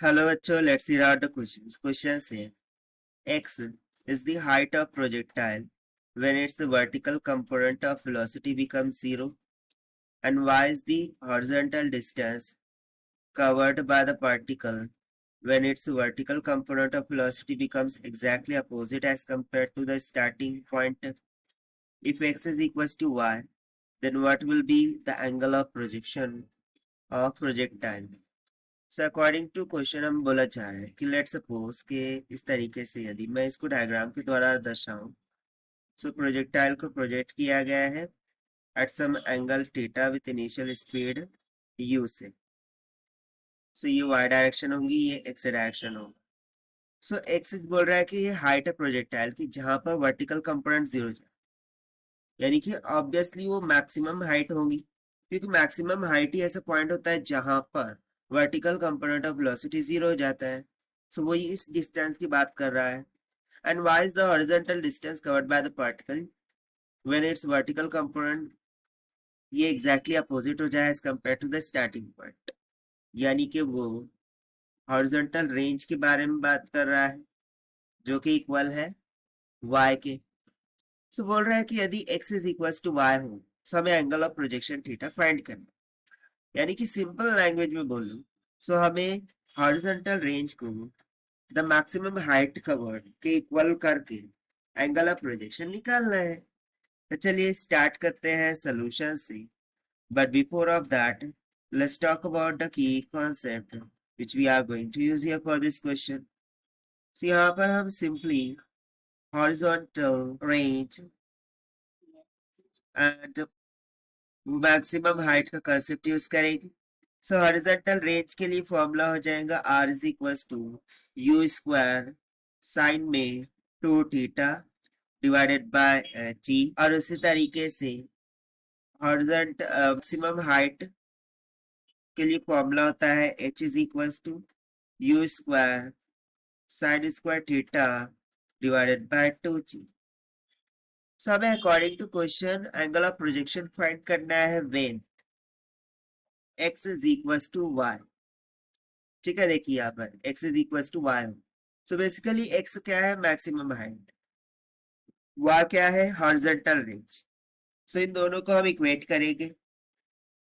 Hello बच्चों, let's read out the questions. Question say x is the height of projectile when its vertical component of velocity becomes 0, and y is the horizontal distance covered by the particle when its vertical component of velocity becomes exactly opposite as compared to the starting point. If x is equals to y, then what will be the angle of projection of projectile? So according to question हम बोला चाह रहे हैं कि let suppose कि इस तरीके से यदि मैं इसको डायग्राम के द्वारा दर्शाऊं, सो प्रोजेक्टाइल को प्रोजेक्ट किया गया है at some angle theta with initial speed u से। सो ये वाई डायरेक्शन होगी, ये एक्स डायरेक्शन होगा। सो एक्स बोल रहा है कि ये हाइट है प्रोजेक्टाइल की जहां पर वर्टिकल कंपोनेंट 0 जाए, यानी कि ऑब्वियसली वो मैक्सिमम हाइट होगी, क्योंकि मैक्सिमम हाइट ही ऐसा पॉइंट होता है जहां पर वर्टिकल कंपोनेंट ऑफ वेलोसिटी 0 हो जाता है। सो वो इस डिस्टेंस की बात कर रहा है। And y is the horizontal distance covered by the particle when its vertical component ये एग्जैक्टली अपोजिट हो जाए as compare to the starting point, यानी कि वो हॉरिजॉन्टल रेंज के बारे में बात कर रहा है जो कि इक्वल है y के। सो बोल रहा है कि यदि x is equal to y हो, सो हमें angle of projection theta find करना, यानी कि सिंपल लैंग्वेज में बोलूं, सो हमें हॉरिजॉन्टल रेंज को द मैक्सिमम हाइट कवर्ड के इक्वल करके एंगल ऑफ प्रोजेक्शन निकालना है। तो चलिए स्टार्ट करते हैं सॉल्यूशन से, but before of that let's talk about the key concept which we are going to use here for this question. So यहाँ पर हम simply horizontal range and maximum height का कंसेप्ट यूज करेंगे। सो horizontal range के लिए formula हो जाएगा r is equal to u square sine में 2 थीटा डिवाइडेड बाय g, और उसी तरीके से हॉरिजॉन्टल मैक्सिमम हाइट के लिए फॉर्मूला होता है h is equal to u square sine square theta divided by 2g। So हमें according to question angle of projection find करना है when x is equal to y। ठीक है, देखिए यहाँ पर x is equal to y हो, so basically x क्या है मैक्सिमम हाइट, y क्या है हॉरिजॉन्टल रेंज। सो इन दोनों को हम इक्वेट करेंगे।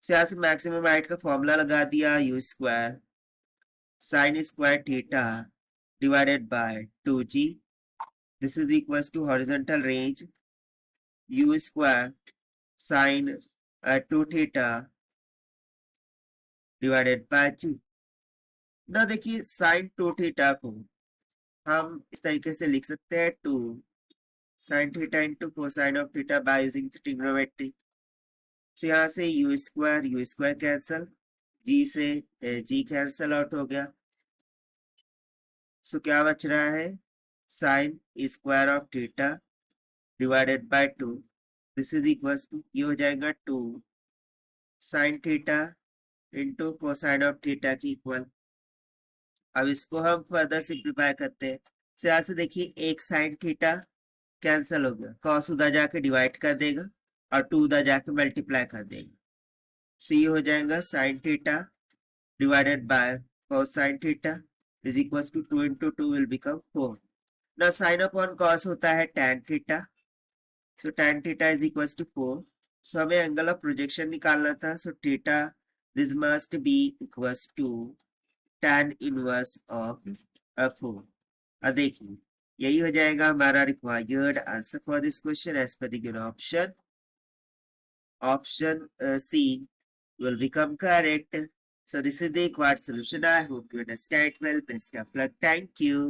सो यहाँ से मैक्सिमम हाइट का फॉर्मूला लगा दिया u square sine square theta divided by 2g, this is equal to horizontal range u square sine 2 theta divided by g। ना देखिए साइन 2 थीटा को हम इस तरीके से लिख सकते हैं 2 sine theta into cosine of theta by using trigonometry. So यहाँ से यू स्क्वायर कैंसल, जी से जी कैंसल आउट हो गया। सो क्या बच रहा है sine square of theta divided by 2, this is equal to ये हो जाएगा 2 sine theta into cosine of theta की इक्वल। अब इसको हम फर्दर सिंप्लीफाई करते हैं। सो यहाँ से देखिए एक साइन थीटा कैंसल हो गया, कॉस उधर जाके डिवाइड कर देगा और 2 उधर जाके मल्टीप्लाई कर देगा। सो ये हो जाएगा sine theta divided by cos sine theta is equal to 2 into 2 will become 4। ना साइन अपॉन कॉस होता है tan theta, so tan theta is equal to 4। So हमें एंगल ऑफ प्रोजेक्शन निकालना था, so theta this must be equal to tan inverse of 4। अब देखिए यही हो जाएगा हमारा required answer for this question as per the given option. Option C will become correct. So this is the required solution. I hope you understand well. Best of luck. Thank you.